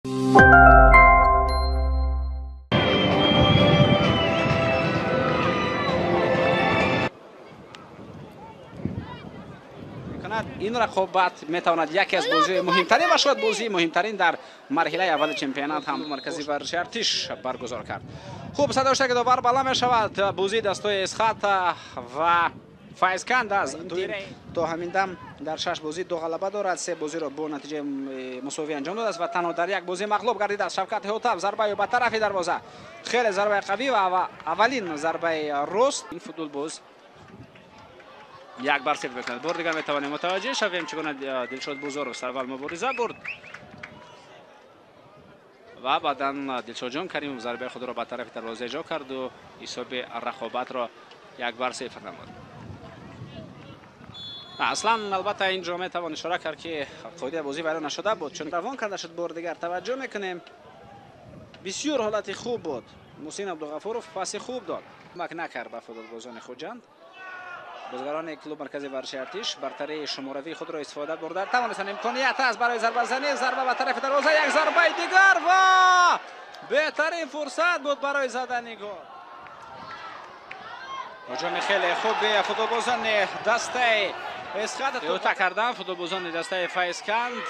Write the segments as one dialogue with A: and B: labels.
A: این رقابت میتواند یکی از بازی مهمترین و شاید بازی مهمترین در مرحله اول چمپیونات هم مرکزی ورزشی ارتش برگزار کرد. خوب صدا که دوباره بالا می شود بازی دستای اسخات و فایزکند از تا همین دم در 6 بازی 2 غلبه دارد، 3 بازی را با نتیجه مساوی انجام داده است و تنها در یک بازی مغلوب گردیده است. شوکت هوتاب ضربه به طرف دروازه، خیلی ضربه قوی و اولین ضربه رست. این فوتبال باز یک بار سیو بکند. بار دیگر میتوانیم متوجه شویم چگونه دلشاد بزرگ سرول مبارزه برد و بعدا دلشاد جان کریم ضربه خود را به طرف دروازه اجرا کرد و حساب رقابت را یک بار سیو نمود. اصلا البته اینجا میتوان اشاره کرد که قاعده بازی ویران نشده بود چون روان کرده شد. بار دیگر توجه میکنیم بسیار حالت خوب بود. محسن عبدالغفورов پاس خوب داد، کمک نکرد به فوتبالبازان خوجند. بازیگران کلوب مرکزی ورزشی ارتش برتری شماروی خود را استفاده بردن. توانستند امکانیت است برای ضربه زنی. ضربه به طرف دروازه، یک ضربه دیگر و بهترین فرصت بود برای زدن گل. هجوم خیلی خوب فوتبالبازان دسته اسخات توتا کردن. فوتبالبازان دسته فایزکند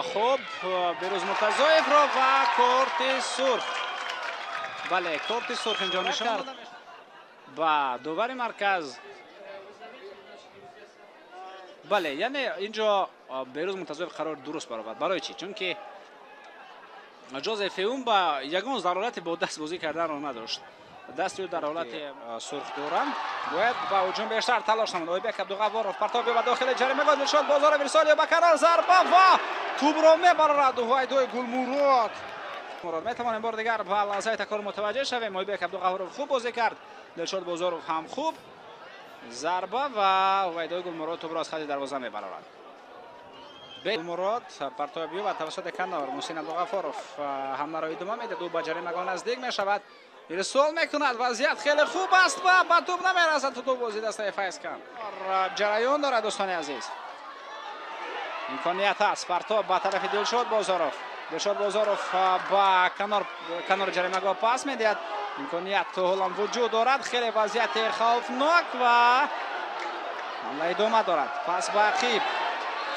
A: خوب بروز مرتضایف را و کارت سرخ. بله کارت سرخ اینجا نشان با دوباره مرکز. بله یعنی اینجا بروز مرتضایف قرار درست برآورد. برای چی؟ چون که جوزف اون با یگان ضرورت با دست بازی کردن را نداشت. دستی در حالت سرخ دارند. باید با هجوم بیشتر تلاش نمود. آیبک عبدالغفورov پرتاب به داخل جریمه گل شد. بازار ورسالی به کنار ضربه و توپ را میبرد وایدوی گلمراد. میتوانیم بار دیگر به لحظه تکرار متوجه شویم. آیبک عبدالغفورov خوب بازی کرد. دلشاد بازارov هم خوب ضربه و وایدوی گلمراد توپ را از خط دروازه میبرد. گلمراد پرتابی و توسط کنار محسن عبدالغفورov حمله را ادامه میده. دو به جریمه گل نزدیک میشود. ارسال میکند. وضعیت خیلی خوب است و به توپ نمیرسد. تو بازی دسته فایزکند جریان دارد دوستان عزیز. امکانیت است پرتاب به طرف دلشاد بازارov. دلشاد بازارov با کنار جریمه گاه پاس میدهد. امکانیت تو هم وجود دارد. خیلی وضعیت خوفناک و حمله ادامه دارد. پس به عقیب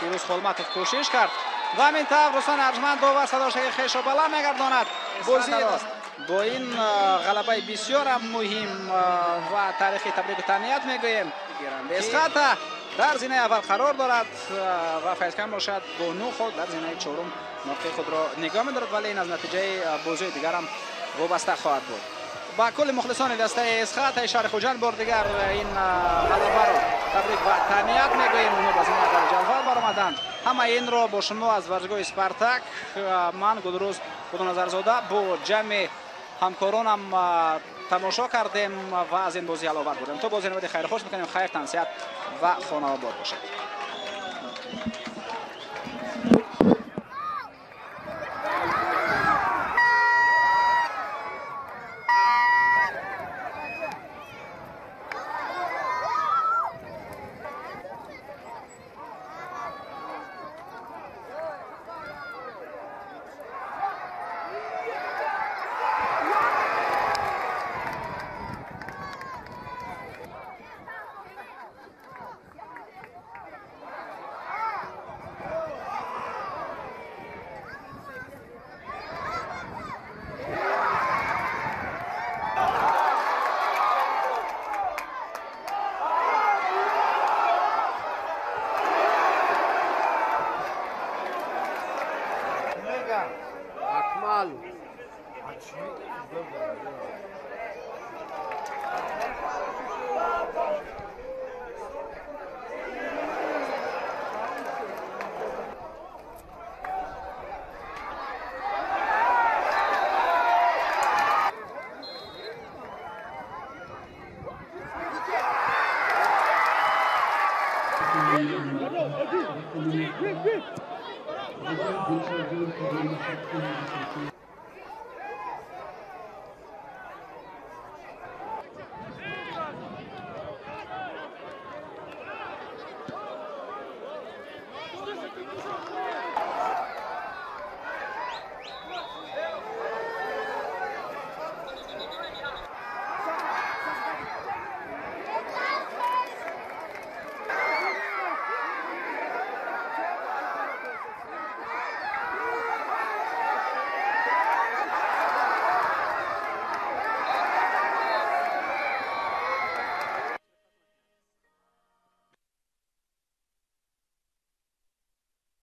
A: فیروز خلمتوف کوشش کرد و همین طور دوستان ارجمند داور صداش خیش را بالا میگرداند. بازی با این غلبه بسیار مهم و تاریخی تبریک و تهنیت میگوییم. اسخات در زینه اول قرار دارد و فایزکند باشد با 9 خود در زینه چهارم موقع خود را نگاه می‌دارد، ولی این از نتیجه بازی دیگر هم وابسته خواهد بود. با کل مخلصان دسته اسخات شهر خوجند بار دیگر این غلبه را تبریک و تهنیت میگوییم. اونها با زینه درجه اول برآمدند. همه این را با شما از ورزشگاه اسپارتاک من گلروز خودنظرزاده با جمع همکارانم تماشا کردیم و از این بازی علاوه بودیم. تو بازی نمید خیر خوش میکنیم. خیر تنسیت و خانه آباد باشد.